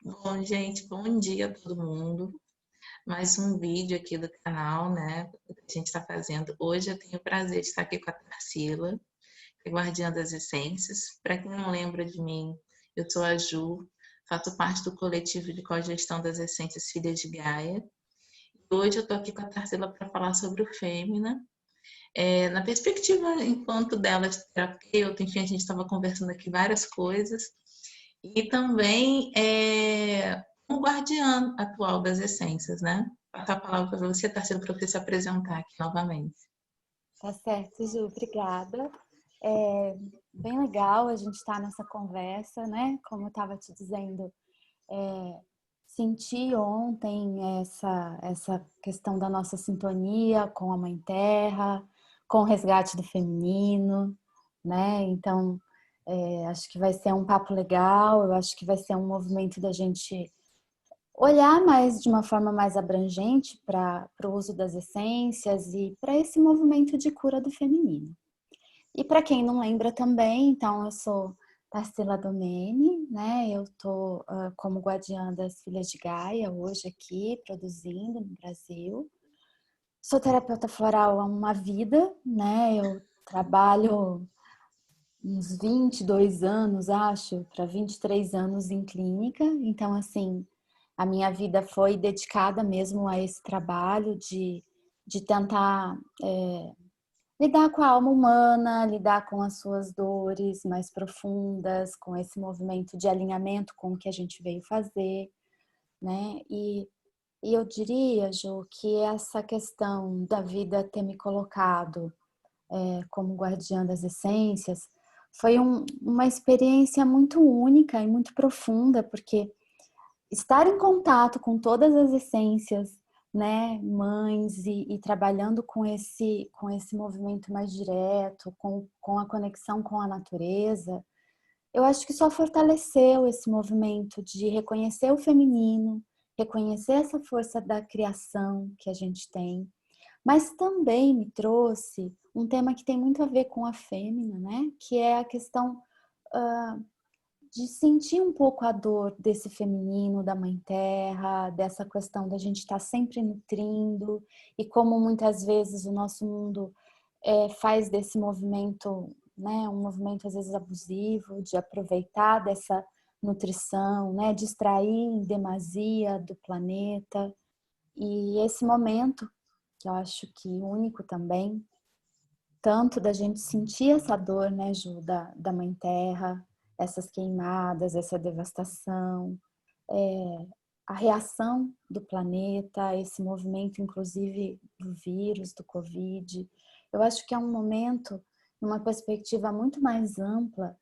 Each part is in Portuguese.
Bom, gente, bom dia a todo mundo. Mais um vídeo aqui do canal, né? Que a gente está fazendo. Hoje eu tenho o prazer de estar aqui com a Tarsila, que é guardiã das essências. Para quem não lembra de mim, eu sou a Ju, faço parte do coletivo de cogestão das essências Filhas de Gaia. E hoje eu estou aqui com a Tarsila para falar sobre o Fêmea. Na perspectiva, enquanto dela de terapeuta, enfim, a gente estava conversando aqui várias coisas. E também o guardiã atual das essências, né? Passar a palavra para você, Tarsila, para você se apresentar aqui novamente. Tá certo, Ju, obrigada. É bem legal a gente estar nessa conversa, né? Como eu estava te dizendo, senti ontem essa questão da nossa sintonia com a Mãe Terra, com o resgate do feminino, né? Então, acho que vai ser um papo legal, eu acho que vai ser um movimento da gente olhar mais de uma forma mais abrangente para o uso das essências e para esse movimento de cura do feminino. E para quem não lembra também, então eu sou Tarsila Domene, né? Eu tô como guardiã das Filhas de Gaia hoje aqui, produzindo no Brasil. Sou terapeuta floral há uma vida, né? Eu trabalho uns 22 anos, acho, para 23 anos em clínica. Então, assim, a minha vida foi dedicada mesmo a esse trabalho de tentar lidar com a alma humana, lidar com as suas dores mais profundas, com esse movimento de alinhamento com o que a gente veio fazer, né? E eu diria, Ju, que essa questão da vida ter me colocado como guardiã das essências foi uma experiência muito única e muito profunda, porque estar em contato com todas as essências, né, mães, e trabalhando com esse movimento mais direto, com a conexão com a natureza, eu acho que só fortaleceu esse movimento de reconhecer o feminino, reconhecer essa força da criação que a gente tem, mas também me trouxe um tema que tem muito a ver com a fêmea, né, que é a questão de sentir um pouco a dor desse feminino, da mãe terra, dessa questão da gente estar sempre nutrindo e como muitas vezes o nosso mundo faz desse movimento, né, um movimento às vezes abusivo, de aproveitar dessa nutrição, né, distrair em demasia do planeta. E esse momento, que eu acho que único também, tanto da gente sentir essa dor, né, Ju, da mãe terra, essas queimadas, essa devastação, a reação do planeta, esse movimento, inclusive, do vírus, do Covid. Eu acho que é um momento, numa perspectiva muito mais ampla,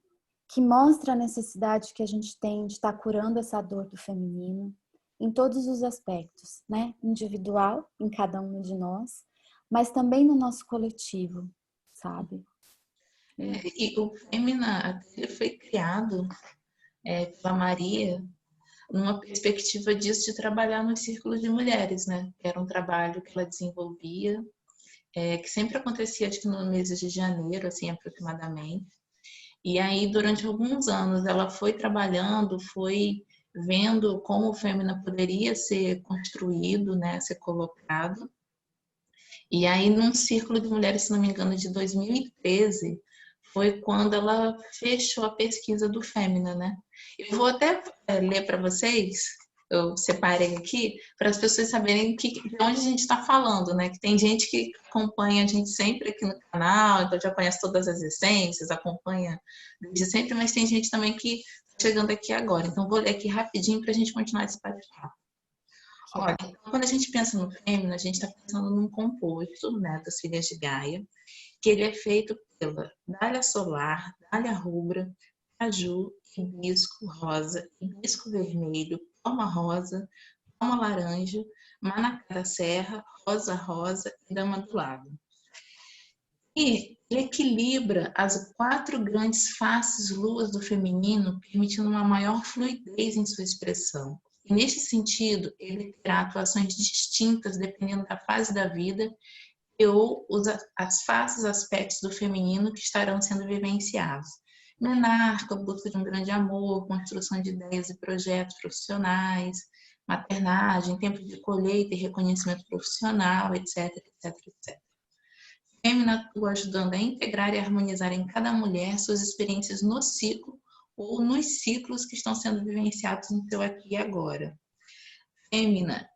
que mostra a necessidade que a gente tem de estar curando essa dor do feminino em todos os aspectos, né? Individual, em cada um de nós, mas também no nosso coletivo, sabe? E o Fêmea ele foi criado pela Maria numa perspectiva disso de trabalhar nos círculos de mulheres, né? Era um trabalho que ela desenvolvia, que sempre acontecia, acho que no mês de janeiro, assim, aproximadamente. E aí, durante alguns anos, ela foi trabalhando, foi vendo como o Fêmea poderia ser construído, né, ser colocado. E aí, num círculo de mulheres, se não me engano, de 2013, foi quando ela fechou a pesquisa do Fêmea, né? Eu vou até ler para vocês, eu separei aqui, para as pessoas saberem de onde a gente está falando, né? Que tem gente que acompanha a gente sempre aqui no canal, então já conhece todas as essências, acompanha desde sempre, mas tem gente também que está chegando aqui agora. Então, vou ler aqui rapidinho para a gente continuar esse bate-papo. Olha, então, quando a gente pensa no Fêmea, a gente está pensando num composto, né, das filhas de Gaia, que ele é feito pela dália solar, dália rubra, caju, hibisco rosa, hibisco vermelho, palma rosa, palma laranja, manacá da serra, rosa rosa e dama do lago. E ele equilibra as 4 grandes faces luas do feminino, permitindo uma maior fluidez em sua expressão. E neste sentido, ele terá atuações distintas dependendo da fase da vida ou as faces, aspectos do feminino que estarão sendo vivenciados. Menarca, busca de um grande amor, construção de ideias e projetos profissionais, maternagem, tempo de colheita e reconhecimento profissional, etc, etc, etc. Fêmea atua ajudando a integrar e harmonizar em cada mulher suas experiências no ciclo ou nos ciclos que estão sendo vivenciados no seu aqui e agora. Fêmea,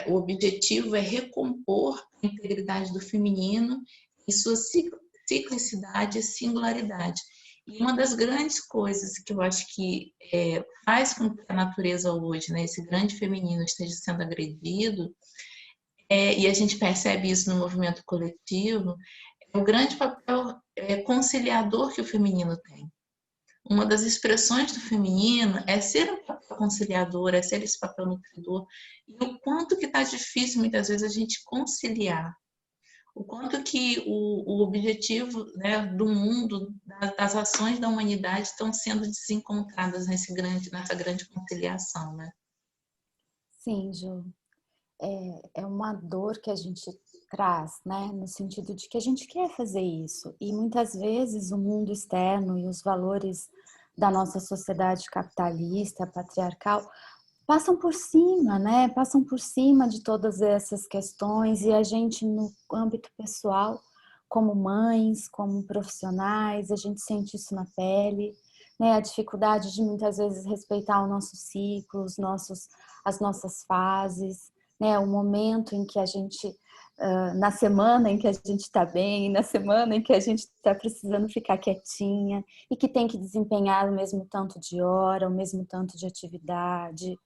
o objetivo é recompor a integridade do feminino e sua ciclicidade e singularidade. E uma das grandes coisas que eu acho que faz com que a natureza hoje, né, esse grande feminino, esteja sendo agredido, e a gente percebe isso no movimento coletivo, é o grande papel conciliador que o feminino tem. Uma das expressões do feminino é ser um papel conciliador, é ser esse papel nutridor, e o quanto que está difícil muitas vezes a gente conciliar, o quanto que o objetivo, né, do mundo, das ações da humanidade estão sendo desencontradas nessa grande conciliação, né? Sim, Ju. É uma dor que a gente traz, né? No sentido de que a gente quer fazer isso. E muitas vezes o mundo externo e os valores da nossa sociedade capitalista, patriarcal, passam por cima, né? Passam por cima de todas essas questões e a gente, no âmbito pessoal, como mães, como profissionais, a gente sente isso na pele, né? A dificuldade de muitas vezes respeitar o nosso ciclo, as nossas fases, né? O momento em que a gente, na semana em que a gente está bem, na semana em que a gente está precisando ficar quietinha e que tem que desempenhar o mesmo tanto de hora, o mesmo tanto de atividade.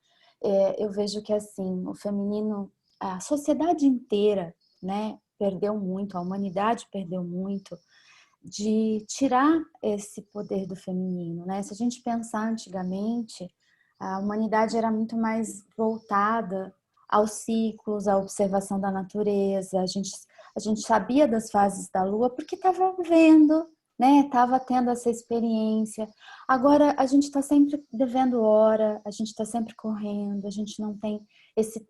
Eu vejo que assim, o feminino, a sociedade inteira, né, perdeu muito, a humanidade perdeu muito de tirar esse poder do feminino, né? Se a gente pensar antigamente, a humanidade era muito mais voltada aos ciclos, à observação da natureza. A gente sabia das fases da lua porque estava vendo, né? Estava tendo essa experiência. Agora a gente está sempre devendo hora, a gente está sempre correndo, a gente não tem esse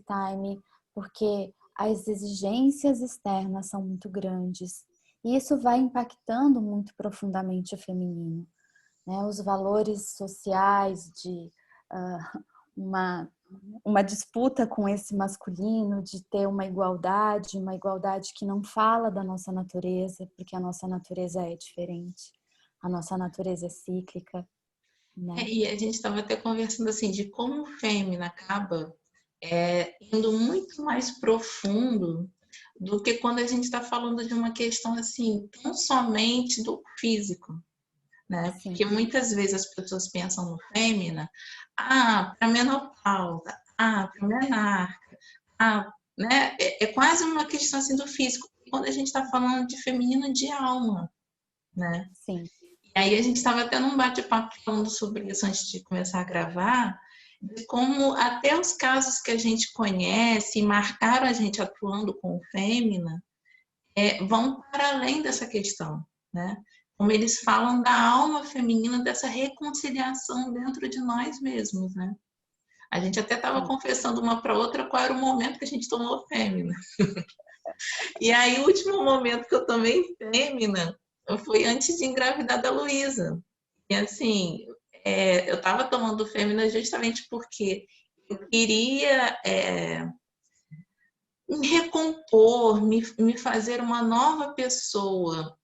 time porque as exigências externas são muito grandes e isso vai impactando muito profundamente o feminino, né? Os valores sociais de uma disputa com esse masculino, de ter uma igualdade que não fala da nossa natureza, porque a nossa natureza é diferente, a nossa natureza é cíclica, né? E a gente estava até conversando assim de como o fêmea acaba indo muito mais profundo do que quando a gente está falando de uma questão assim, tão somente do físico, né? Porque Sim. muitas vezes as pessoas pensam no fêmea, para menopausa, para menarca, né? É quase uma questão assim do físico. Quando a gente está falando de feminino de alma, né? Sim. E aí a gente estava tendo um bate-papo falando sobre isso antes de começar a gravar, de como até os casos que a gente conhece e marcaram a gente atuando com o Fêmea vão para além dessa questão, né? Como eles falam da alma feminina, dessa reconciliação dentro de nós mesmos, né? A gente até estava confessando uma para outra qual era o momento que a gente tomou Fêmea. E aí o último momento que eu tomei Fêmea foi antes de engravidar da Luísa. E assim, eu estava tomando Fêmea justamente porque eu queria me recompor, me fazer uma nova pessoa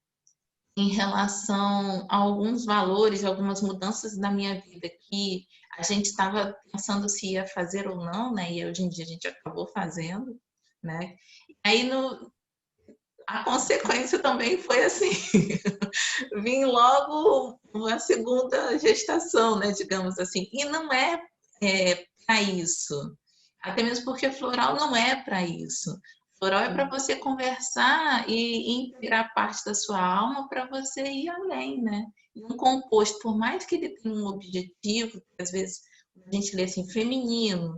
em relação a alguns valores, algumas mudanças da minha vida que a gente estava pensando se ia fazer ou não, né? E hoje em dia a gente acabou fazendo, né? Aí a consequência também foi assim, vim logo uma segunda gestação, né, digamos assim, e não para isso, até mesmo porque floral não é para isso. Floral é para você conversar e integrar parte da sua alma para você ir além, né? E um composto, por mais que ele tenha um objetivo, que às vezes a gente lê assim, feminino,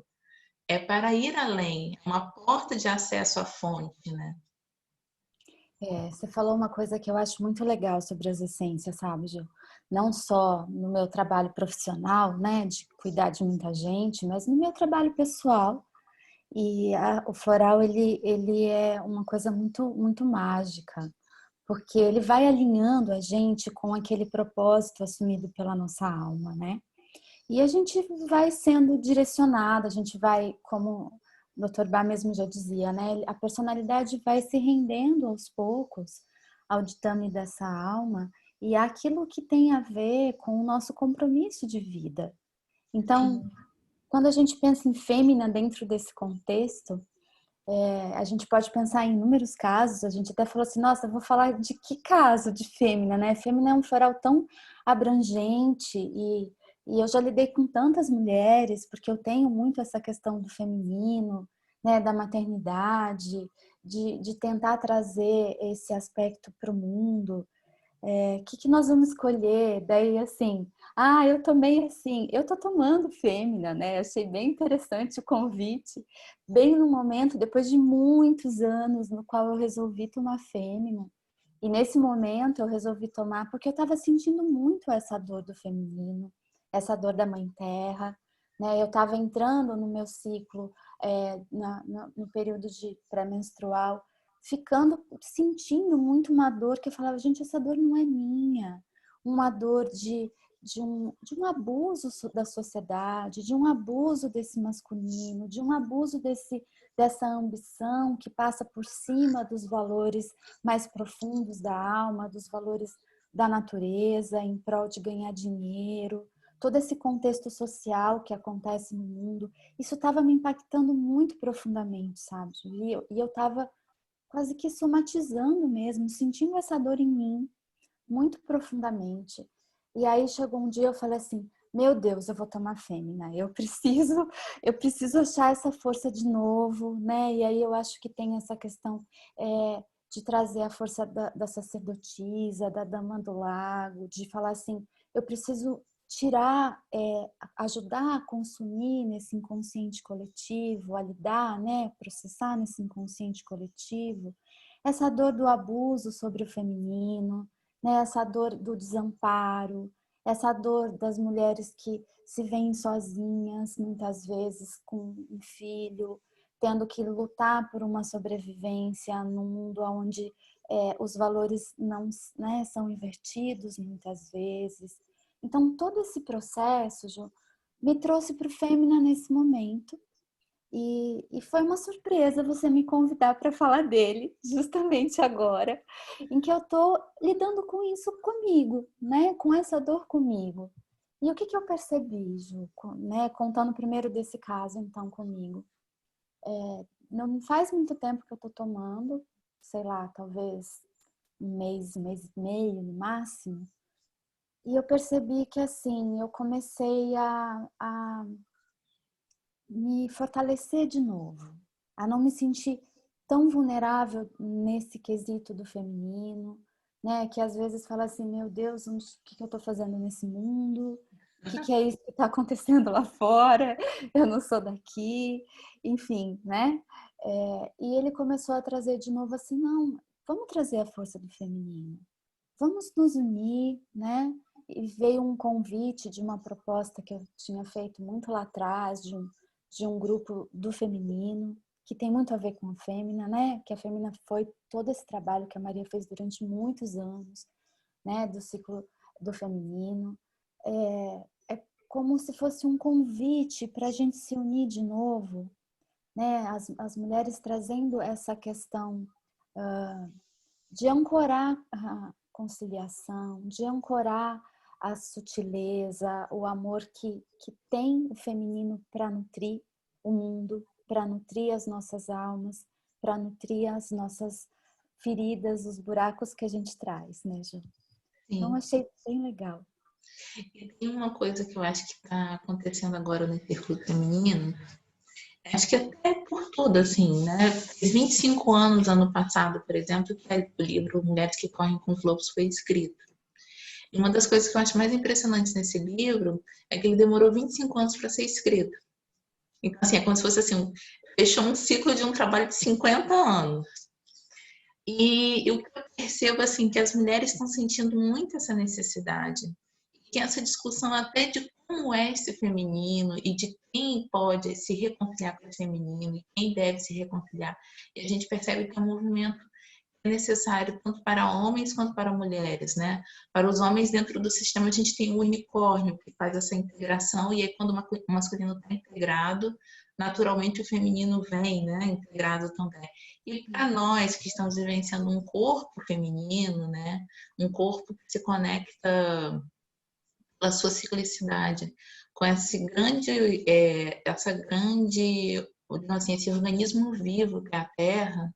é para ir além, é uma porta de acesso à fonte, né? Você falou uma coisa que eu acho muito legal sobre as essências, sabe, Gil? Não só no meu trabalho profissional, né, de cuidar de muita gente, mas no meu trabalho pessoal. E o floral, ele é uma coisa muito, muito mágica, porque ele vai alinhando a gente com aquele propósito assumido pela nossa alma, né? E a gente vai sendo direcionada, a gente vai, como o Dr. Bá mesmo já dizia, né? A personalidade vai se rendendo aos poucos ao ditame dessa alma e àquilo que tem a ver com o nosso compromisso de vida. Então, quando a gente pensa em fêmea dentro desse contexto, a gente pode pensar em inúmeros casos. A gente até falou assim, nossa, eu vou falar de que caso de fêmea, né? Fêmea é um floral tão abrangente e eu já lidei com tantas mulheres, porque eu tenho muito essa questão do feminino, né? Da maternidade, de tentar trazer esse aspecto para o mundo. Que nós vamos escolher? Daí, assim, eu tomei assim, eu tô tomando fêmea, né? Achei bem interessante o convite, bem no momento, depois de muitos anos, no qual eu resolvi tomar fêmea. E nesse momento eu resolvi tomar porque eu estava sentindo muito essa dor do feminino, essa dor da mãe terra, né? Eu estava entrando no meu ciclo, no período de pré-menstrual, sentindo muito uma dor que eu falava, gente, essa dor não é minha. Uma dor de um abuso da sociedade, de um abuso desse masculino, de um abuso dessa ambição que passa por cima dos valores mais profundos da alma, dos valores da natureza, em prol de ganhar dinheiro, todo esse contexto social que acontece no mundo. Isso estava me impactando muito profundamente, sabe? E eu estava quase que somatizando mesmo, sentindo essa dor em mim muito profundamente. E aí chegou um dia eu falei assim, meu Deus, eu vou tomar fêmea, eu preciso achar essa força de novo, né? E aí eu acho que tem essa questão de trazer a força da sacerdotisa, da dama do lago, de falar assim, eu preciso tirar, ajudar a consumir nesse inconsciente coletivo, a lidar, né? Processar nesse inconsciente coletivo, essa dor do abuso sobre o feminino, né? Essa dor do desamparo, essa dor das mulheres que se veem sozinhas, muitas vezes com um filho, tendo que lutar por uma sobrevivência num mundo onde os valores não, né, são invertidos muitas vezes. Então, todo esse processo, Ju, me trouxe para o Fêmea nesse momento. E foi uma surpresa você me convidar para falar dele, justamente agora, em que eu estou lidando com isso comigo, né? Com essa dor comigo. E o que eu percebi, Ju, né? Contando primeiro desse caso, então, comigo. Não faz muito tempo que eu estou tomando, sei lá, talvez um mês e meio no máximo. E eu percebi que, assim, eu comecei a me fortalecer de novo, a não me sentir tão vulnerável nesse quesito do feminino, né? Que às vezes fala assim, meu Deus, o que eu estou fazendo nesse mundo? O que é isso que está acontecendo lá fora? Eu não sou daqui, enfim, né? E ele começou a trazer de novo assim, não, vamos trazer a força do feminino, vamos nos unir, né? E veio um convite de uma proposta que eu tinha feito muito lá atrás, de um grupo do feminino, que tem muito a ver com a Fêmea, né? Que a Fêmea foi todo esse trabalho que a Maria fez durante muitos anos, né? Do ciclo do feminino. É como se fosse um convite para a gente se unir de novo, né? As mulheres trazendo essa questão de ancorar a conciliação, de ancorar a sutileza, o amor que tem o feminino para nutrir o mundo, para nutrir as nossas almas, para nutrir as nossas feridas, os buracos que a gente traz, né, Ju? Então, Sim. achei bem legal. E tem uma coisa que eu acho que está acontecendo agora no círculo feminino, acho que até por tudo, assim, né? Fiz 25 anos ano passado, por exemplo, que o livro Mulheres que Correm com os Lobos foi escrito. E uma das coisas que eu acho mais impressionantes nesse livro é que ele demorou 25 anos para ser escrito. Então, assim, é como se fosse assim, fechou um ciclo de um trabalho de 50 anos. E o que eu percebo, assim, que as mulheres estão sentindo muito essa necessidade. Que essa discussão até de como é esse feminino e de quem pode se reconciliar com o feminino e quem deve se reconciliar. E a gente percebe que é um movimento é necessário tanto para homens quanto para mulheres, né? Para os homens, dentro do sistema, a gente tem o unicórnio, que faz essa integração, e aí quando o masculino está integrado, naturalmente o feminino vem, né? Integrado também. E para nós que estamos vivenciando um corpo feminino, né? Um corpo que se conecta pela sua ciclicidade com essa grande, assim, esse organismo vivo que é a Terra,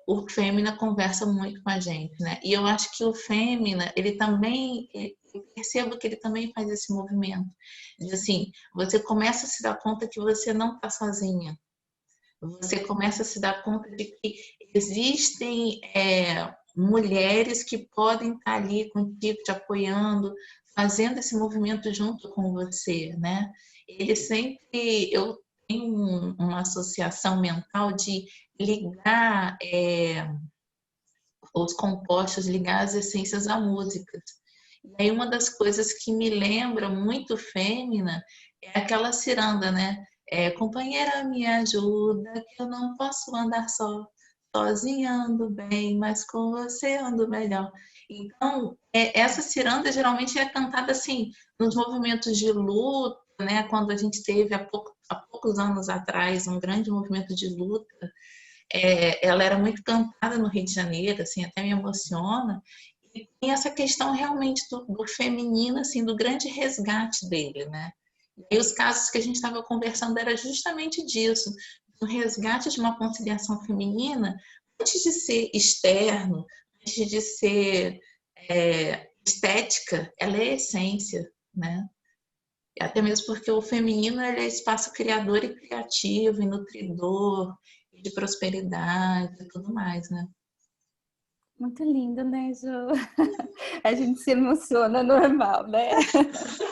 o Fêmea conversa muito com a gente, né? E eu acho que o Fêmea, ele também, eu percebo que ele também faz esse movimento. De assim, você começa a se dar conta que você não está sozinha. Você começa a se dar conta de que existem mulheres que podem estar ali contigo, te apoiando, fazendo esse movimento junto com você, né? Ele sempre, eu tenho uma associação mental de ligar os compostos, ligar as essências a músicas. E aí uma das coisas que me lembra muito Fêmea é aquela ciranda, né? Companheira, me ajuda, que eu não posso andar só. Sozinha ando bem, mas com você ando melhor. Então, essa ciranda geralmente é cantada assim, nos movimentos de luta, né? Quando a gente teve há poucos anos atrás um grande movimento de luta, ela era muito cantada no Rio de Janeiro, assim, até me emociona. E tem essa questão realmente do feminino, assim, do grande resgate dele, né? E os casos que a gente estava conversando era justamente disso, do resgate de uma conciliação feminina, antes de ser externo, antes de ser estética, ela é essência, né? Até mesmo porque o feminino ele é espaço criador e criativo, e nutridor, de prosperidade e tudo mais, né? Muito lindo, né, Ju? A gente se emociona normal, né?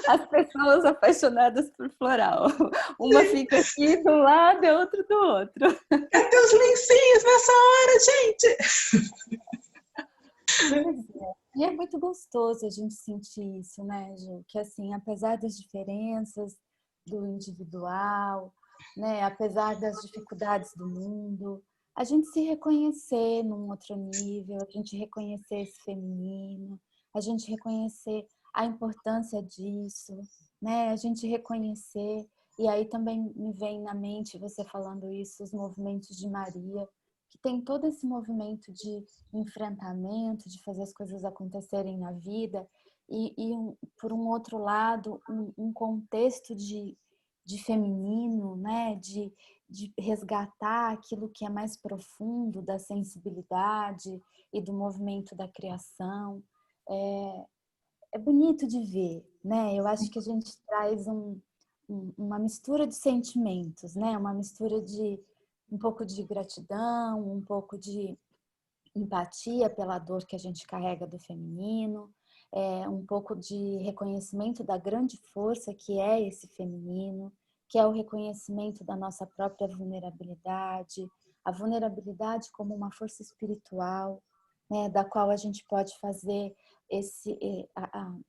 As pessoas apaixonadas por floral. Uma fica aqui do lado e a outra do outro. Cadê os lencinhos nessa hora, gente? Pois é. E é muito gostoso a gente sentir isso, né, Ju? Que assim, apesar das diferenças do individual, né, apesar das dificuldades do mundo, a gente se reconhecer num outro nível, a gente reconhecer esse feminino, a gente reconhecer a importância disso, né? A gente reconhecer, e aí também me vem na mente você falando isso, os movimentos de Maria, que tem todo esse movimento de enfrentamento, de fazer as coisas acontecerem na vida, por um outro lado, um contexto de feminino, né? De resgatar aquilo que é mais profundo da sensibilidade e do movimento da criação. É bonito de ver, né? Eu acho que a gente traz uma mistura de sentimentos, né? Uma mistura de um pouco de gratidão, um pouco de empatia pela dor que a gente carrega do feminino, um pouco de reconhecimento da grande força que é esse feminino, que é o reconhecimento da nossa própria vulnerabilidade, a vulnerabilidade como uma força espiritual, né, da qual a gente pode fazer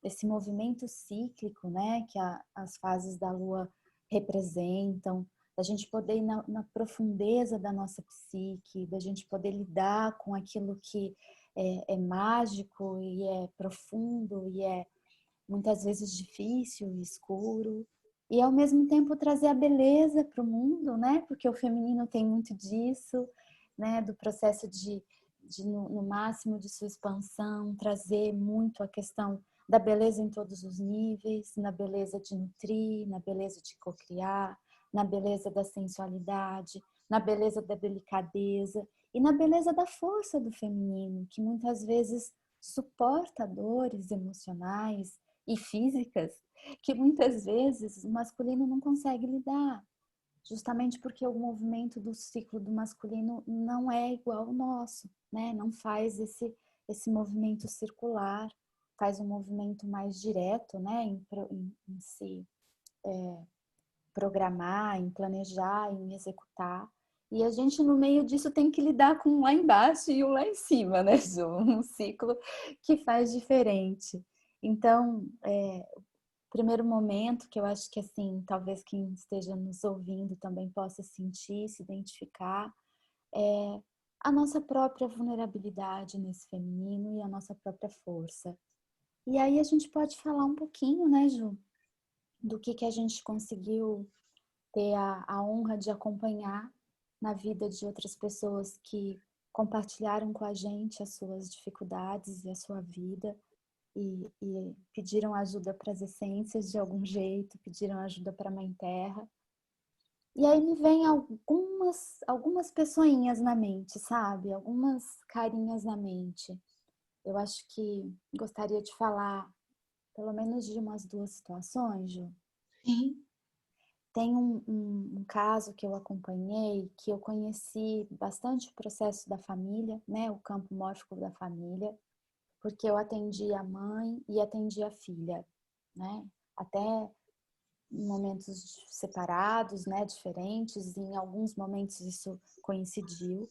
esse movimento cíclico, né, que as fases da Lua representam, da gente poder ir na profundeza da nossa psique, da gente poder lidar com aquilo que é mágico e é profundo e é muitas vezes difícil e escuro, e ao mesmo tempo trazer a beleza para o mundo, né? Porque o feminino tem muito disso, né? Do processo de no máximo de sua expansão, trazer muito a questão da beleza em todos os níveis, na beleza de nutrir, na beleza de cocriar, na beleza da sensualidade, na beleza da delicadeza e na beleza da força do feminino, que muitas vezes suporta dores emocionais e físicas que muitas vezes o masculino não consegue lidar, justamente porque o movimento do ciclo do masculino não é igual ao nosso, né? Não faz esse movimento circular, faz um movimento mais direto, né? Em se programar, em planejar, em executar. E a gente, no meio disso, tem que lidar com um lá embaixo e um lá em cima, né, Ju? Um ciclo que faz diferente. Então, o primeiro momento que eu acho que, assim, talvez quem esteja nos ouvindo também possa sentir, se identificar, é a nossa própria vulnerabilidade nesse feminino e a nossa própria força. E aí a gente pode falar um pouquinho, né, Ju, do que a gente conseguiu ter a honra de acompanhar na vida de outras pessoas que compartilharam com a gente as suas dificuldades e a sua vida e pediram ajuda para as essências de algum jeito, pediram ajuda para a Mãe Terra. E aí me vem algumas pessoinhas na mente, sabe? Algumas carinhas na mente. Eu acho que gostaria de falar pelo menos de umas 2 situações, Ju. Sim. Tem um caso que eu acompanhei, que eu conheci bastante o processo da família, né? O campo mórfico da família, porque eu atendi a mãe e atendi a filha, né? Até em momentos separados, né? Diferentes, e em alguns momentos isso coincidiu.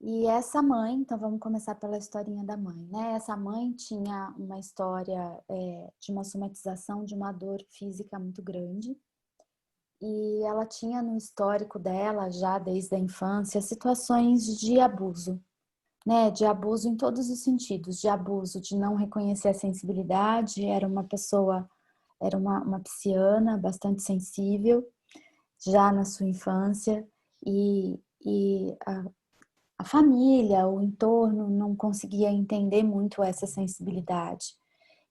E essa mãe, então vamos começar pela historinha da mãe, né? Essa mãe tinha uma história de uma somatização de uma dor física muito grande. E ela tinha no histórico dela, já desde a infância, situações de abuso, né? De abuso em todos os sentidos, de abuso de não reconhecer a sensibilidade, era uma pessoa, era uma pisciana bastante sensível, já na sua infância, e a família, o entorno não conseguia entender muito essa sensibilidade.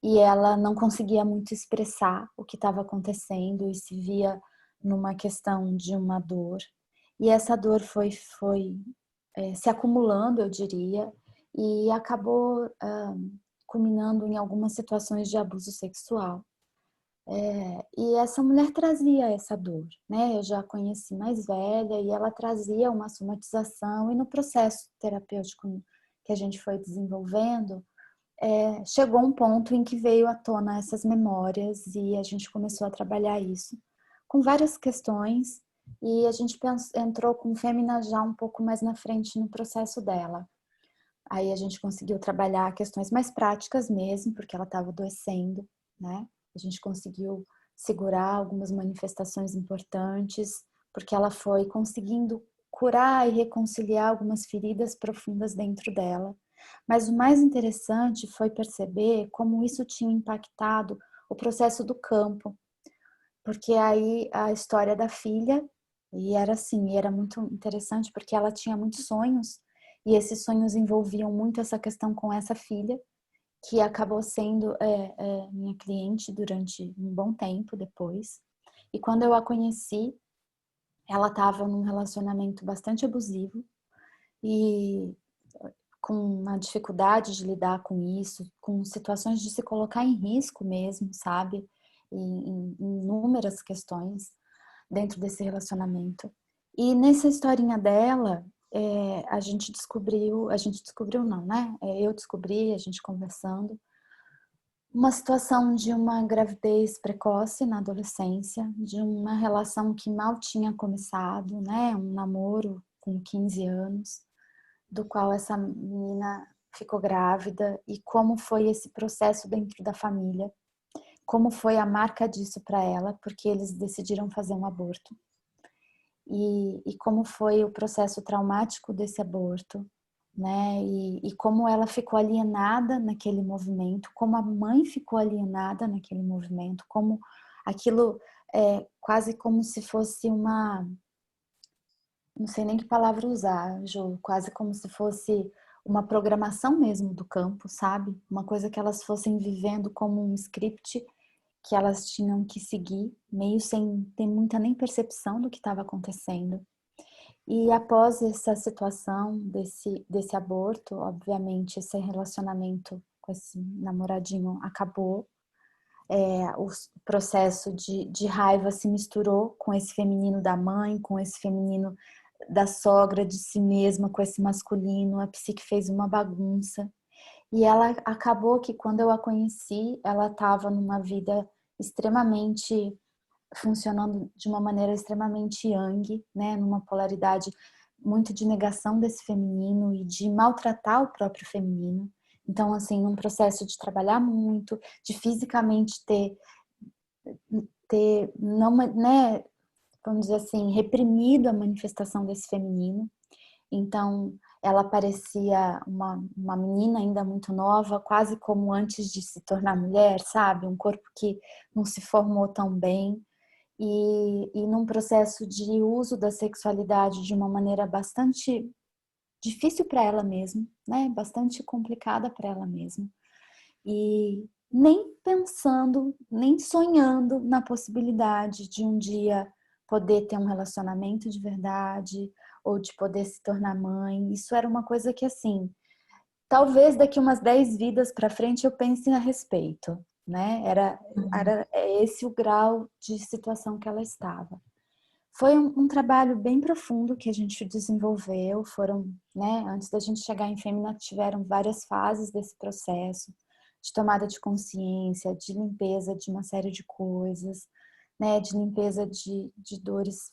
E ela não conseguia muito expressar o que estava acontecendo e se via numa questão de uma dor. E essa dor foi se acumulando, eu diria, e acabou culminando em algumas situações de abuso sexual. E essa mulher trazia essa dor, né? Eu já a conheci mais velha e ela trazia uma somatização, e no processo terapêutico que a gente foi desenvolvendo, chegou um ponto em que veio à tona essas memórias e a gente começou a trabalhar isso com várias questões, e a gente entrou com Fêmina já um pouco mais na frente no processo dela. Aí a gente conseguiu trabalhar questões mais práticas mesmo, porque ela estava adoecendo, né? A gente conseguiu segurar algumas manifestações importantes, porque ela foi conseguindo curar e reconciliar algumas feridas profundas dentro dela. Mas o mais interessante foi perceber como isso tinha impactado o processo do campo, porque aí a história da filha, e era assim, e era muito interessante porque ela tinha muitos sonhos, e esses sonhos envolviam muito essa questão com essa filha, que acabou sendo minha cliente durante um bom tempo depois. E quando eu a conheci, ela estava num relacionamento bastante abusivo e com uma dificuldade de lidar com isso, com situações de se colocar em risco mesmo, sabe? Em inúmeras questões dentro desse relacionamento. E nessa historinha dela, a gente descobriu não, né? Eu descobri, a gente conversando, uma situação de uma gravidez precoce na adolescência, de uma relação que mal tinha começado, né? Um namoro com 15 anos, do qual essa menina ficou grávida, e como foi esse processo dentro da família, como foi a marca disso para ela, porque eles decidiram fazer um aborto, e como foi o processo traumático desse aborto, né? E como ela ficou alienada naquele movimento, como a mãe ficou alienada naquele movimento, como aquilo quase como se fosse uma, não sei nem que palavra usar, Ju, quase como se fosse uma programação mesmo do campo, sabe? Uma coisa que elas fossem vivendo como um script que elas tinham que seguir, meio sem ter muita nem percepção do que estava acontecendo. E após essa situação desse aborto, obviamente esse relacionamento com esse namoradinho acabou. O processo de raiva se misturou com esse feminino da mãe, com esse feminino da sogra, de si mesma, com esse masculino. A psique fez uma bagunça. E ela acabou que, quando eu a conheci, ela estava numa vida extremamente, funcionando de uma maneira extremamente yang, né? Numa polaridade muito de negação desse feminino e de maltratar o próprio feminino. Então, assim, num processo de trabalhar muito, de fisicamente não, né, vamos dizer assim, reprimido a manifestação desse feminino. Então, ela parecia uma menina ainda muito nova, quase como antes de se tornar mulher, sabe? Um corpo que não se formou tão bem e num processo de uso da sexualidade de uma maneira bastante difícil para ela mesma, né? Bastante complicada para ela mesma. E nem pensando, nem sonhando na possibilidade de um dia poder ter um relacionamento de verdade ou de poder se tornar mãe. Isso era uma coisa que, assim, talvez daqui umas 10 vidas para frente eu pense a respeito, né? Era esse o grau de situação que ela estava. Foi um trabalho bem profundo que a gente desenvolveu, foram, né, antes da gente chegar em Fêmina, tiveram várias fases desse processo, de tomada de consciência, de limpeza de uma série de coisas, né, de limpeza de dores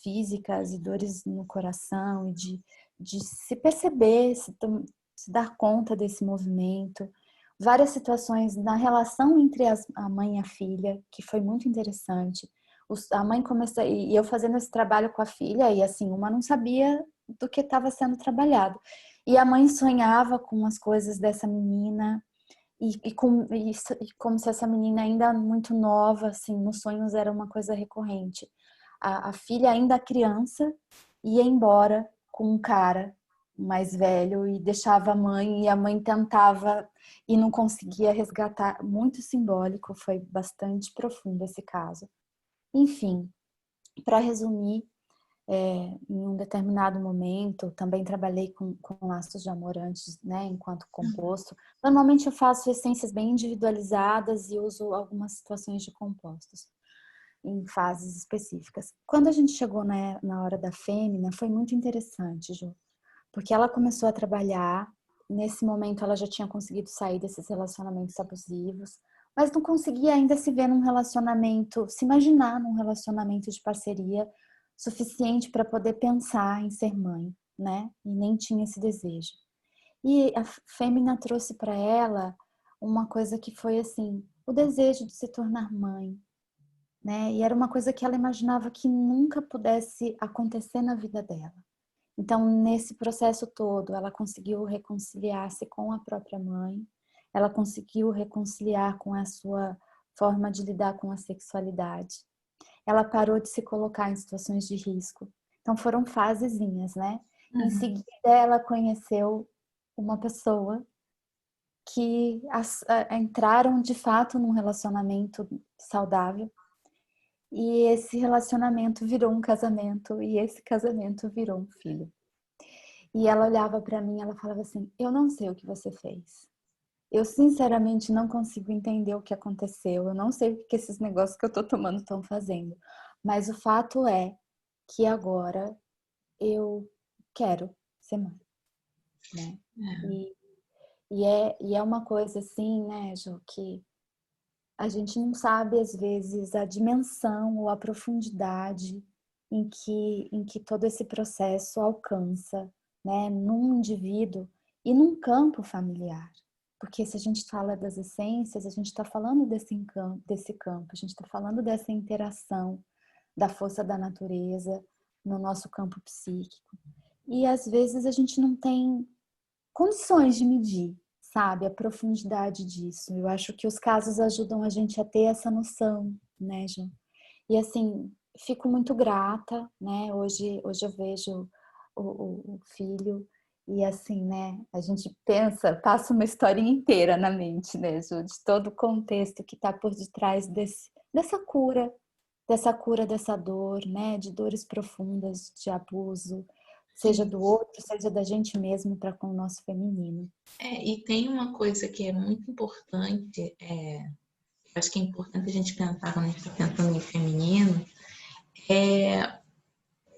físicas e dores no coração, e de se perceber, se dar conta desse movimento. Várias situações na relação entre a mãe e a filha, que foi muito interessante. A mãe começou, e eu fazendo esse trabalho com a filha, e assim, uma não sabia do que estava sendo trabalhado. E a mãe sonhava com as coisas dessa menina, e como se essa menina ainda muito nova, assim, nos sonhos era uma coisa recorrente. A filha ainda criança ia embora com um cara mais velho e deixava a mãe, e a mãe tentava e não conseguia resgatar. Muito simbólico, foi bastante profundo esse caso. Enfim, para resumir, em um determinado momento, também trabalhei com laços de amor antes, né, enquanto composto. Normalmente eu faço essências bem individualizadas e uso algumas situações de compostos em fases específicas. Quando a gente chegou na hora da fêmina, foi muito interessante, Ju, porque ela começou a trabalhar. Nesse momento ela já tinha conseguido sair desses relacionamentos abusivos, mas não conseguia ainda se ver num relacionamento, se imaginar num relacionamento de parceria suficiente para poder pensar em ser mãe, né? E nem tinha esse desejo. E a fêmina trouxe para ela uma coisa que foi assim, o desejo de se tornar mãe, né? E era uma coisa que ela imaginava que nunca pudesse acontecer na vida dela. Então, nesse processo todo, ela conseguiu reconciliar-se com a própria mãe, ela conseguiu reconciliar com a sua forma de lidar com a sexualidade. Ela parou de se colocar em situações de risco. Então, foram fasezinhas, né? Em seguida, ela conheceu uma pessoa que entraram, de fato, num relacionamento saudável. E esse relacionamento virou um casamento, e esse casamento virou um filho. E ela olhava para mim e ela falava assim, eu não sei o que você fez. Eu sinceramente não consigo entender o que aconteceu. Eu não sei o que esses negócios que eu tô tomando estão fazendo. Mas o fato é que agora eu quero ser mãe, né? E é uma coisa assim, né, Ju, que a gente não sabe às vezes a dimensão ou a profundidade em que todo esse processo alcança, né, num indivíduo e num campo familiar. Porque se a gente fala das essências, a gente está falando desse campo, a gente está falando dessa interação da força da natureza no nosso campo psíquico. E às vezes a gente não tem condições de medir, sabe, a profundidade disso. Eu acho que os casos ajudam a gente a ter essa noção, né, Ju? E assim, fico muito grata, né? Hoje eu vejo o filho e assim, né? A gente passa uma historinha inteira na mente, né, Ju? De todo o contexto que está por detrás dessa cura, dessa dor, né? De dores profundas, de abuso, seja do outro, seja da gente mesmo para com o nosso feminino. E tem uma coisa que é muito importante, acho que é importante a gente pensar quando a gente está pensando em feminino,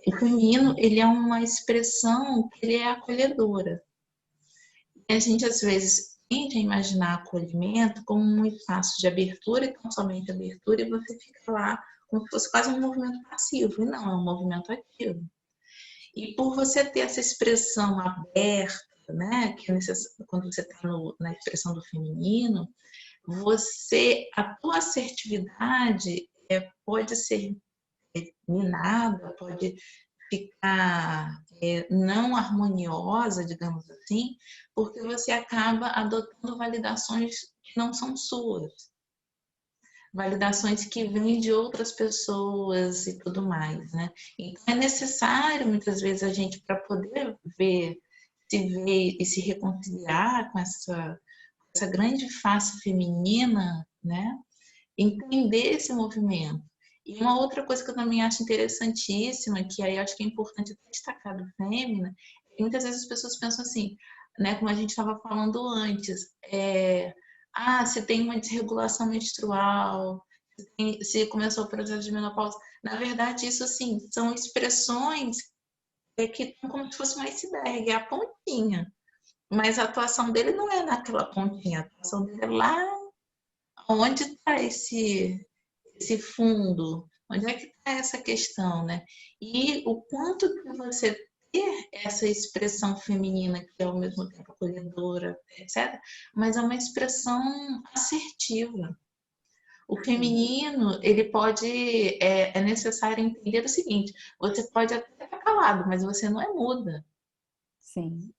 o feminino, ele é uma expressão que ele é acolhedora. E a gente, às vezes, tende a imaginar acolhimento como um espaço de abertura, e tão somente abertura, e você fica lá como se fosse quase um movimento passivo. E não, é um movimento ativo. E por você ter essa expressão aberta, né, que é quando você está na expressão do feminino, a tua assertividade pode ser minada, pode ficar não harmoniosa, digamos assim, porque você acaba adotando validações que não são suas. Validações que vêm de outras pessoas e tudo mais, né? Então é necessário, muitas vezes, a gente, para poder se ver e se reconciliar com essa grande face feminina, né? Entender esse movimento. E uma outra coisa que eu também acho interessantíssima, que aí eu acho que é importante destacar do Fêmina, é que muitas vezes as pessoas pensam assim, né, como a gente estava falando antes, se tem uma desregulação menstrual, se começou o processo de menopausa. Na verdade, isso assim, são expressões que estão como se fosse um iceberg, é a pontinha. Mas a atuação dele não é naquela pontinha, a atuação dele é lá onde está esse fundo, onde é que está essa questão, né? E o quanto que você ter essa expressão feminina, que é ao mesmo tempo acolhedora, etc., mas é uma expressão assertiva. O feminino, ele pode, é necessário entender o seguinte, você pode até estar calado, mas você não é muda. Sim.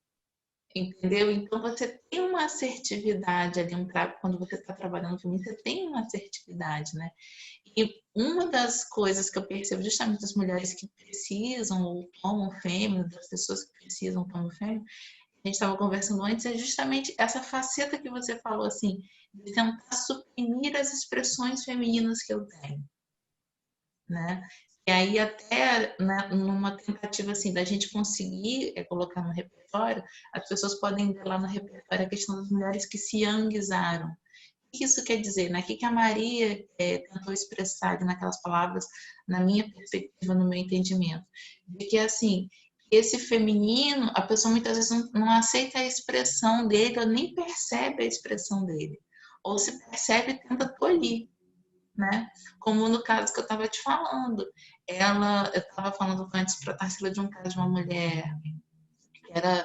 Entendeu? Então você tem uma assertividade ali, quando você está trabalhando feminino, você tem uma assertividade, né? E uma das coisas que eu percebo justamente das mulheres que precisam ou tomam fêmea, das pessoas que precisam tomar fêmea, a gente estava conversando antes, é justamente essa faceta que você falou, assim, de tentar suprimir as expressões femininas que eu tenho, né? E aí até, né, numa tentativa assim da gente conseguir colocar no repertório, as pessoas podem ver lá no repertório a questão das mulheres que se yanguizaram. O que isso quer dizer, né? O que a Maria tentou expressar ali naquelas palavras, na minha perspectiva, no meu entendimento, de que assim, esse feminino, a pessoa muitas vezes não aceita a expressão dele, ou nem percebe a expressão dele, ou se percebe e tenta tolir, né? Como no caso que eu estava te falando. Eu estava falando antes para a Tarsila de um caso de uma mulher que ela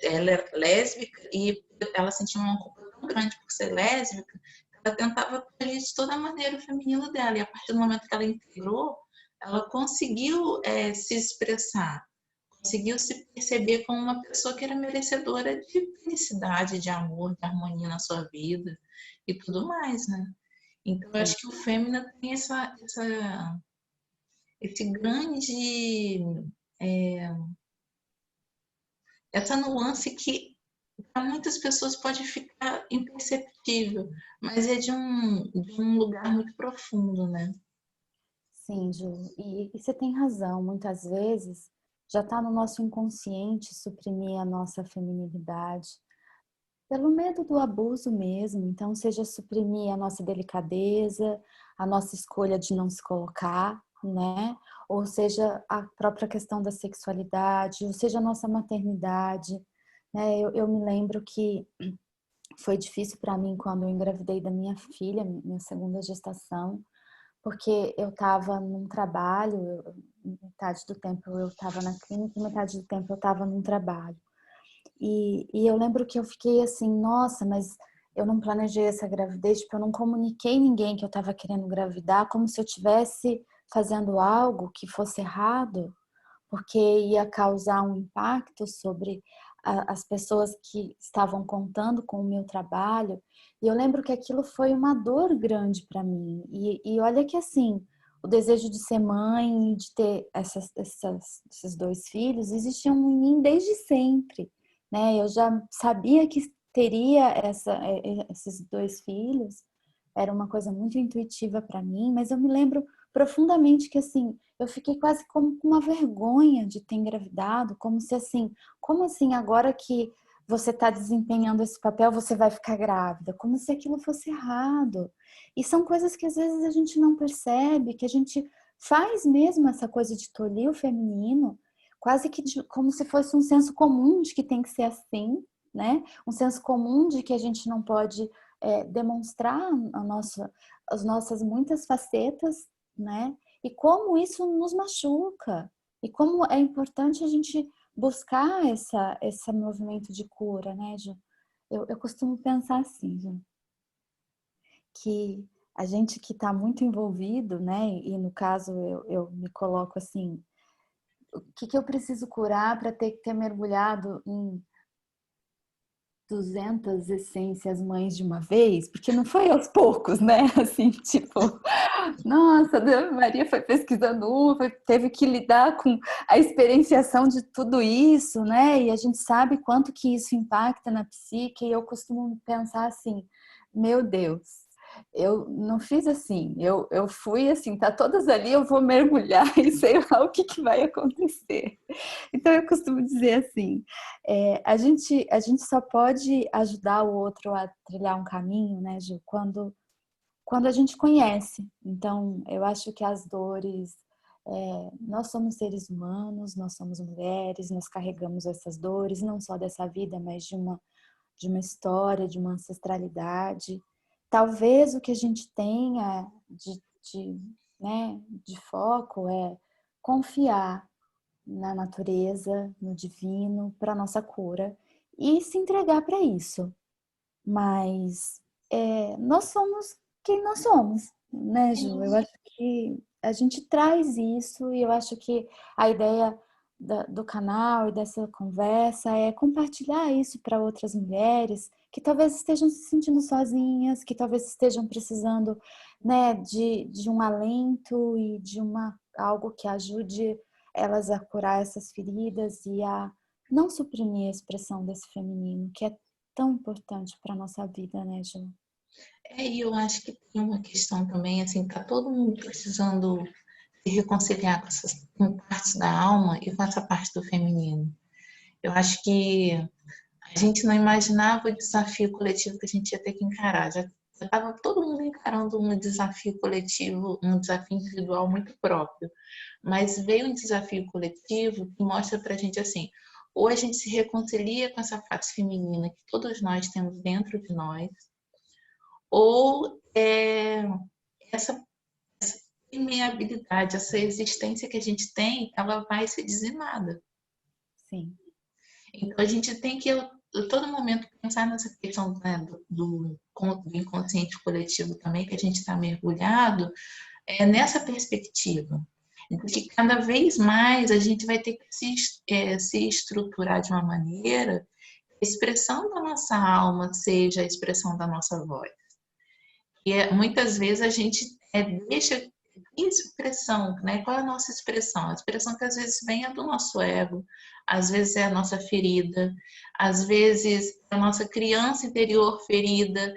era lésbica e ela sentia uma culpa tão grande por ser lésbica, ela tentava polir de toda a maneira o feminino dela. E a partir do momento que ela integrou, ela conseguiu se expressar, conseguiu se perceber como uma pessoa que era merecedora de felicidade, de amor, de harmonia na sua vida e tudo mais, né? Então, eu acho que o Fêmea tem esse grande, é, essa nuance que para muitas pessoas pode ficar imperceptível, mas é de um lugar muito profundo, né? Sim, Ju, e você tem razão, muitas vezes já está no nosso inconsciente suprimir a nossa feminilidade, pelo medo do abuso mesmo, então seja suprimir a nossa delicadeza, a nossa escolha de não se colocar, né? Ou seja, a própria questão da sexualidade, ou seja, a nossa maternidade, né? Eu me lembro que foi difícil para mim quando eu engravidei da minha filha, minha segunda gestação, porque eu estava num trabalho, metade do tempo eu estava na clínica, metade do tempo eu estava num trabalho. E eu lembro que eu fiquei assim, nossa, mas eu não planejei essa gravidez, tipo, eu não comuniquei ninguém que eu estava querendo engravidar, como se eu estivesse fazendo algo que fosse errado, porque ia causar um impacto sobre as pessoas que estavam contando com o meu trabalho. E eu lembro que aquilo foi uma dor grande para mim. E olha que assim, o desejo de ser mãe, de ter esses dois filhos, existiam em mim desde sempre, né? Eu já sabia que teria esses dois filhos, era uma coisa muito intuitiva para mim, mas eu me lembro profundamente que assim, eu fiquei quase como com uma vergonha de ter engravidado, como assim agora que você está desempenhando esse papel, você vai ficar grávida, como se aquilo fosse errado. E são coisas que às vezes a gente não percebe, que a gente faz mesmo essa coisa de tolir o feminino, quase que como se fosse um senso comum de que tem que ser assim, né? Um senso comum de que a gente não pode demonstrar as nossas muitas facetas, né? E como isso nos machuca. E como é importante a gente buscar esse movimento de cura, né, Ju? Eu costumo pensar assim, Ju, que a gente que está muito envolvido, né? E no caso eu me coloco assim, o que eu preciso curar para ter mergulhado em 200 essências mães de uma vez? Porque não foi aos poucos, né? Assim, tipo, nossa, a Dona Maria foi pesquisando teve que lidar com a experienciação de tudo isso, né? E a gente sabe quanto que isso impacta na psique, e eu costumo pensar assim, meu Deus, eu não fiz assim, eu fui assim, tá todas ali, eu vou mergulhar e sei lá o que vai acontecer. Então eu costumo dizer assim, a gente só pode ajudar o outro a trilhar um caminho, né, Gil, quando a gente conhece. Então, eu acho que as dores, nós somos seres humanos, nós somos mulheres, nós carregamos essas dores, não só dessa vida, mas de uma história, de uma ancestralidade. Talvez o que a gente tenha de foco é confiar na natureza, no divino, para nossa cura e se entregar para isso. Mas nós somos quem nós somos, né, Ju? Eu acho que a gente traz isso e eu acho que a ideia do canal e dessa conversa é compartilhar isso para outras mulheres que talvez estejam se sentindo sozinhas, que talvez estejam precisando, né, de um alento e de algo que ajude elas a curar essas feridas e a não suprimir a expressão desse feminino, que é tão importante para a nossa vida, né, Ju? E eu acho que tem uma questão também, assim, tá todo mundo precisando se reconciliar com partes da alma e com essa parte do feminino. Eu acho que a gente não imaginava o desafio coletivo que a gente ia ter que encarar. Já estava todo mundo encarando um desafio coletivo, um desafio individual muito próprio. Mas veio um desafio coletivo que mostra para a gente assim, ou a gente se reconcilia com essa parte feminina que todos nós temos dentro de nós, ou essa permeabilidade, essa existência que a gente tem, ela vai ser dizimada. Sim. Então a gente tem que a todo momento pensar nessa questão, né, do inconsciente coletivo também, que a gente está mergulhado, nessa perspectiva. De que cada vez mais a gente vai ter que se estruturar de uma maneira que a expressão da nossa alma seja a expressão da nossa voz. E muitas vezes a gente deixa expressão, né? Qual é a nossa expressão? A expressão que às vezes vem é do nosso ego, às vezes é a nossa ferida, às vezes é a nossa criança interior ferida,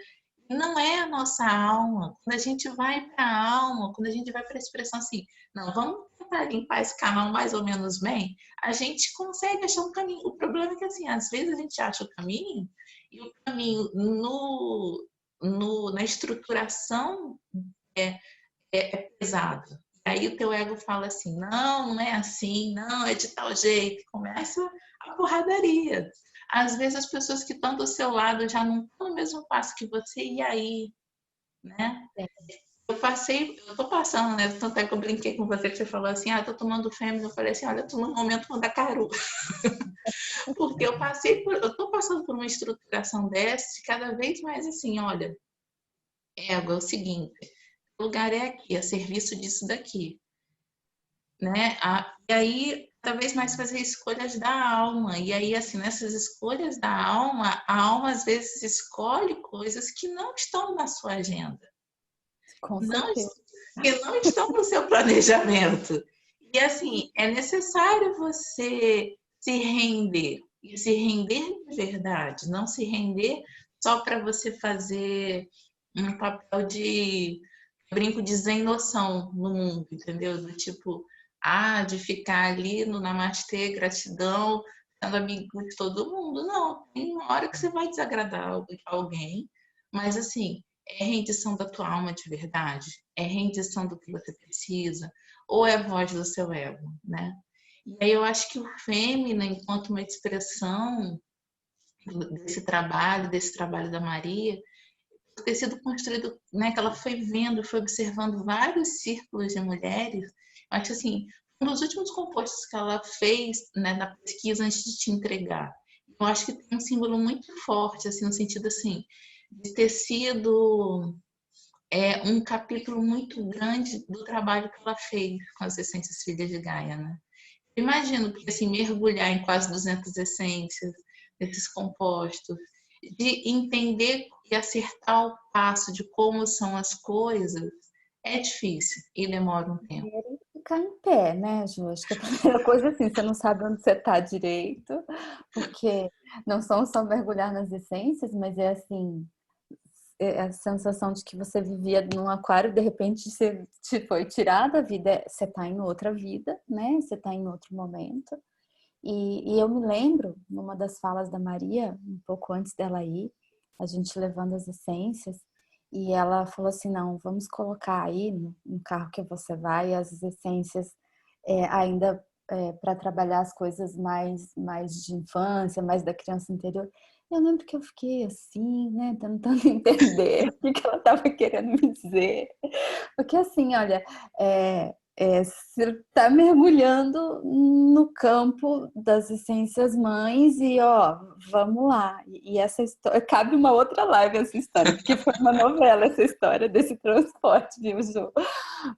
não é a nossa alma. Quando a gente vai para a alma, quando a gente vai para a expressão assim, não, vamos tentar limpar esse canal mais ou menos bem, a gente consegue achar um caminho. O problema é que assim, às vezes a gente acha o caminho e o caminho na estruturação é pesado. Aí o teu ego fala assim, não é assim, não, é de tal jeito. Começa a porradaria. Às vezes as pessoas que estão do seu lado já não estão no mesmo passo que você, e aí, né? Eu tô passando, né? Tanto é que eu brinquei com você que você falou assim, tô tomando fêmea, eu falei assim, olha, eu tô no momento Mandacaru. Porque eu tô passando por uma estruturação dessa, cada vez mais assim, olha, ego é o seguinte, o lugar é aqui, a serviço disso daqui, né? E aí, cada vez mais fazer escolhas da alma. E aí, assim, nessas escolhas da alma, a alma às vezes escolhe coisas que não estão na sua agenda. Com Não, certeza. que não estão no seu planejamento. E assim, é necessário você se render, e se render de verdade, não se render só para você fazer um papel de brinco de sem noção no mundo, entendeu? Do tipo, de ficar ali no namastê, gratidão, sendo amigo de todo mundo. Não, tem uma hora que você vai desagradar alguém, mas assim, é rendição da tua alma de verdade? É rendição do que você precisa? Ou é a voz do seu ego, né? E aí eu acho que o Fêmina, enquanto uma expressão desse trabalho da Maria, ter sido construído, né, que ela foi vendo, foi observando vários círculos de mulheres. Eu acho assim, um dos últimos compostos que ela fez, né, na pesquisa antes de te entregar, eu acho que tem um símbolo muito forte, assim, no sentido assim, de ter sido um capítulo muito grande do trabalho que ela fez com as essências filhas de Gaia, né? Imagino que, assim, mergulhar em quase 200 essências, desses compostos, de entender e acertar o passo de como são as coisas, é difícil e demora um tempo. Primeiro ficar em pé, né, Ju? Acho que a primeira coisa, assim, você não sabe onde você tá direito, porque não são só mergulhar nas essências, mas é assim, é a sensação de que você vivia num aquário e de repente você te foi tirada a vida, você tá em outra vida, né? Você tá em outro momento. E eu me lembro, numa das falas da Maria, um pouco antes dela ir, a gente levando as essências, e ela falou assim, não, vamos colocar aí no carro que você vai as essências ainda para trabalhar as coisas mais de infância, mais da criança interior. Eu lembro que eu fiquei assim, né, tentando entender o que ela estava querendo me dizer. Porque assim, olha, você está mergulhando no campo das essências mães e, ó, vamos lá. E essa história, cabe uma outra live essa história, porque foi uma novela essa história desse transporte, viu, Ju?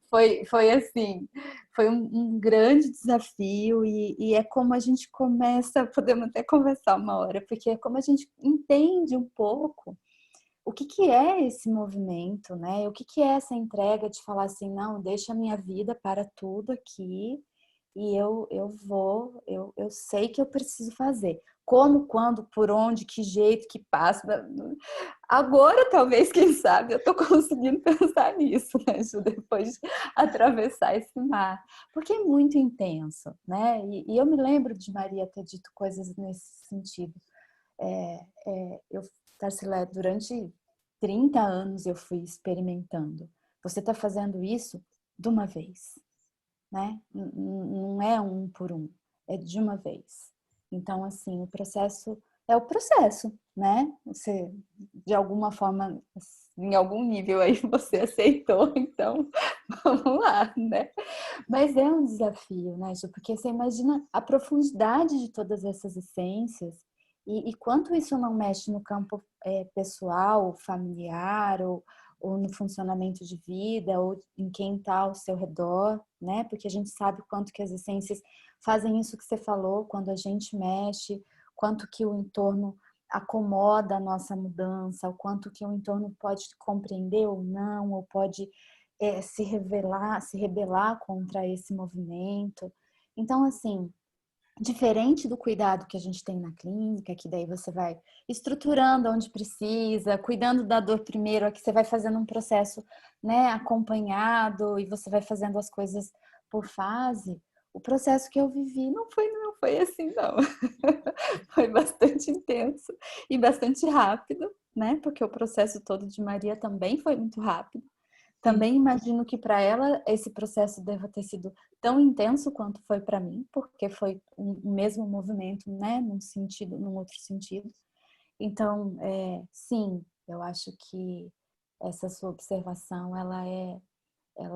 Foi assim, foi um grande desafio e é como a gente começa, podemos até conversar uma hora, porque é como a gente entende um pouco o que que é esse movimento, né? O que que é essa entrega de falar assim, não, deixa a minha vida para tudo aqui e eu sei que eu preciso fazer. Como, quando, por onde, que jeito, que passo. Agora, talvez, quem sabe, eu tô conseguindo pensar nisso, né, Ju? Depois de atravessar esse mar. Porque é muito intenso, né? E eu me lembro de Maria ter dito coisas nesse sentido. Tarsila, durante 30 anos eu fui experimentando. Você está fazendo isso de uma vez, né? Não é um por um, é de uma vez. Então, assim, o processo é o processo, né? Você, de alguma forma, em algum nível aí você aceitou, então vamos lá, né? Mas é um desafio, né, Ju? Porque você imagina a profundidade de todas essas essências e quanto isso não mexe no campo pessoal, familiar, ou no funcionamento de vida, ou em quem está ao seu redor, né? Porque a gente sabe quanto que as essências fazem isso que você falou, quando a gente mexe, quanto que o entorno acomoda a nossa mudança, o quanto que o entorno pode compreender ou não, ou pode se rebelar contra esse movimento. Então, assim, diferente do cuidado que a gente tem na clínica, que daí você vai estruturando onde precisa, cuidando da dor primeiro, aqui você vai fazendo um processo, né, acompanhado e você vai fazendo as coisas por fase. O processo que eu vivi não foi assim, não. Foi bastante intenso e bastante rápido, né? Porque o processo todo de Maria também foi muito rápido. Sim. Também imagino que para ela esse processo deva ter sido tão intenso quanto foi para mim, porque foi o mesmo movimento, né, num outro sentido. Então, sim, eu acho que essa sua observação ela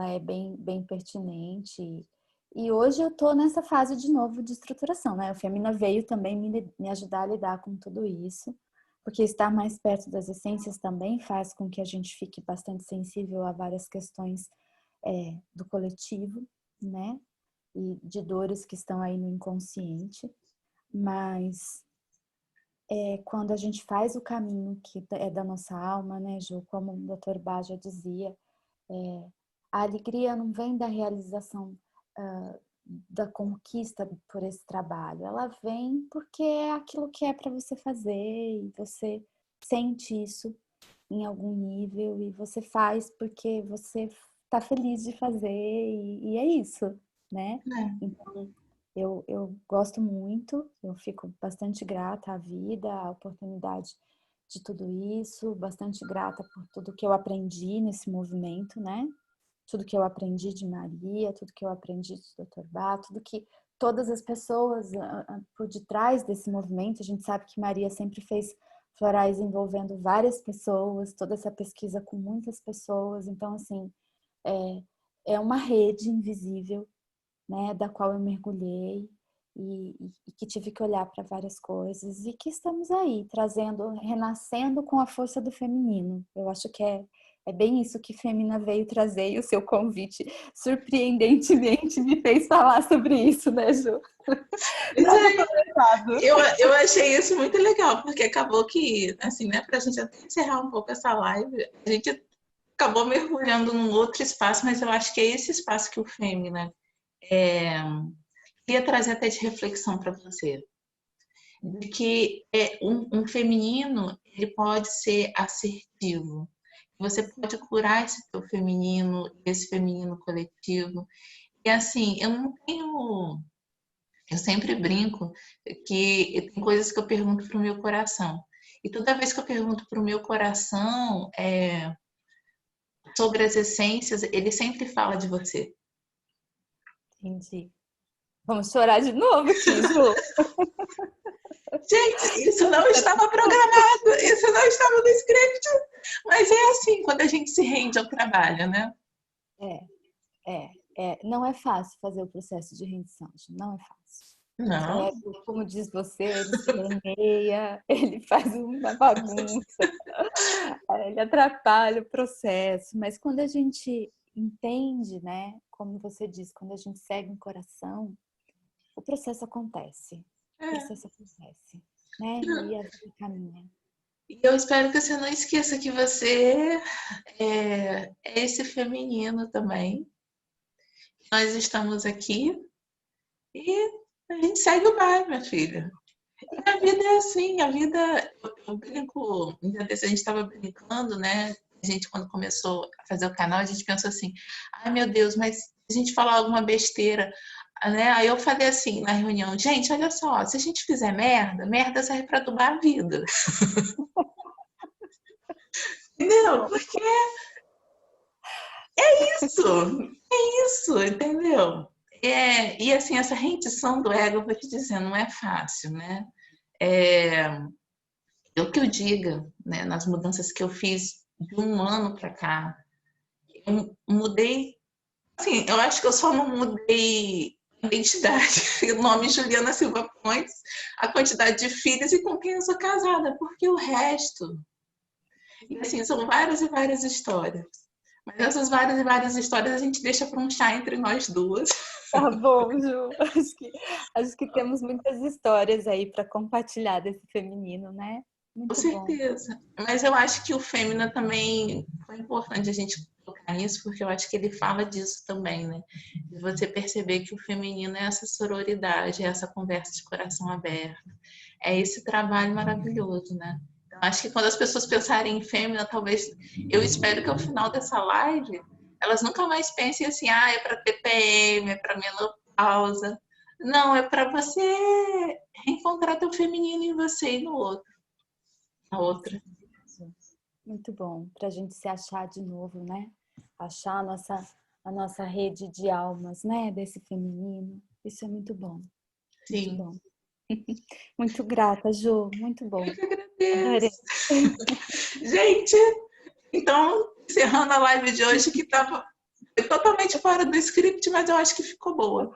é bem pertinente. E hoje eu estou nessa fase de novo de estruturação, né? O Femina veio também me ajudar a lidar com tudo isso, porque estar mais perto das essências também faz com que a gente fique bastante sensível a várias questões do coletivo, né? E de dores que estão aí no inconsciente. Mas quando a gente faz o caminho que é da nossa alma, né, Ju? Como o Dr. Bá já dizia, a alegria não vem da realização da conquista por esse trabalho. Ela vem porque é aquilo que é para você fazer e você sente isso em algum nível e você faz porque você está feliz de fazer e é isso, né? É. Então, eu gosto muito, eu fico bastante grata à vida, à oportunidade de tudo isso, bastante grata por tudo que eu aprendi nesse movimento, né? Tudo que eu aprendi de Maria, tudo que eu aprendi do Dr. Bá, tudo que todas as pessoas por detrás desse movimento, a gente sabe que Maria sempre fez florais envolvendo várias pessoas, toda essa pesquisa com muitas pessoas, então assim, é uma rede invisível, né, da qual eu mergulhei e que tive que olhar para várias coisas e que estamos aí, trazendo, renascendo com a força do feminino. Eu acho que É bem isso que Femina veio trazer e o seu convite, surpreendentemente, me fez falar sobre isso, né, Ju? Eu achei isso muito legal, porque acabou que, assim, né, pra gente até encerrar um pouco essa live, a gente acabou mergulhando num outro espaço, mas eu acho que é esse espaço que o Femina queria trazer até de reflexão para você. De que um feminino, ele pode ser assertivo. Você pode curar esse teu feminino, esse feminino coletivo. E assim, eu não tenho... Eu sempre brinco que tem coisas que eu pergunto para o meu coração. E toda vez que eu pergunto para o meu coração sobre as essências, ele sempre fala de você. Entendi. Vamos chorar de novo aqui, Ju. Gente, isso não estava programado, isso não estava no script. Mas é assim, quando a gente se rende ao trabalho, né? Não é fácil fazer o processo de rendição, Ju, não é fácil. Não. O ego, como diz você, ele se permeia, ele faz uma bagunça, ele atrapalha o processo. Mas quando a gente entende, né, como você diz, quando a gente segue um coração, o processo acontece. O processo acontece, né? E a vida caminha. E eu espero que você não esqueça que você é esse feminino também. Nós estamos aqui e a gente segue o baile, minha filha. E a vida é assim, a vida... Eu brinco, um dia desse a gente estava brincando, né? A gente, quando começou a fazer o canal, a gente pensou assim, ai meu Deus, mas se a gente falar alguma besteira, né? Aí eu falei assim na reunião, gente, olha só, se a gente fizer merda, merda serve para adubar a vida. Entendeu? Porque é isso, entendeu? E assim, essa rendição do ego, eu vou te dizer, não é fácil, né? Eu que eu diga, né, nas mudanças que eu fiz de um ano para cá, eu mudei, assim, eu acho que eu só não mudei identidade, o nome Juliana Silva Pontes, a quantidade de filhos e com quem eu sou casada, porque o resto, e assim, são várias e várias histórias. Mas essas várias e várias histórias a gente deixa para um chá entre nós duas. Tá bom, Ju. Acho que temos muitas histórias aí para compartilhar desse feminino, né? Com Muito bom. certeza. Mas eu acho que o Fêmea também foi importante a gente colocar nisso, porque eu acho que ele fala disso também, né? De você perceber que o feminino é essa sororidade, é essa conversa de coração aberto, é esse trabalho maravilhoso, né? Então, acho que quando as pessoas pensarem em Fêmea, talvez, eu espero que ao final dessa live, elas nunca mais pensem assim, ah, é para TPM, é para menopausa. Não, é para você reencontrar teu feminino em você e no outro. A outra. Muito bom. Para a gente se achar de novo, né? Achar a nossa rede de almas, né? Desse feminino. Isso é muito bom. Muito Sim. bom. Muito grata, Ju. Muito bom. Eu que agradeço. Adorei. Gente, então, encerrando a live de hoje, que estava totalmente fora do script, mas eu acho que ficou boa.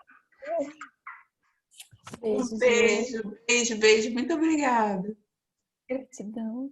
Beijo, Um beijo, beijo, beijo. Muito obrigada. Gratidão.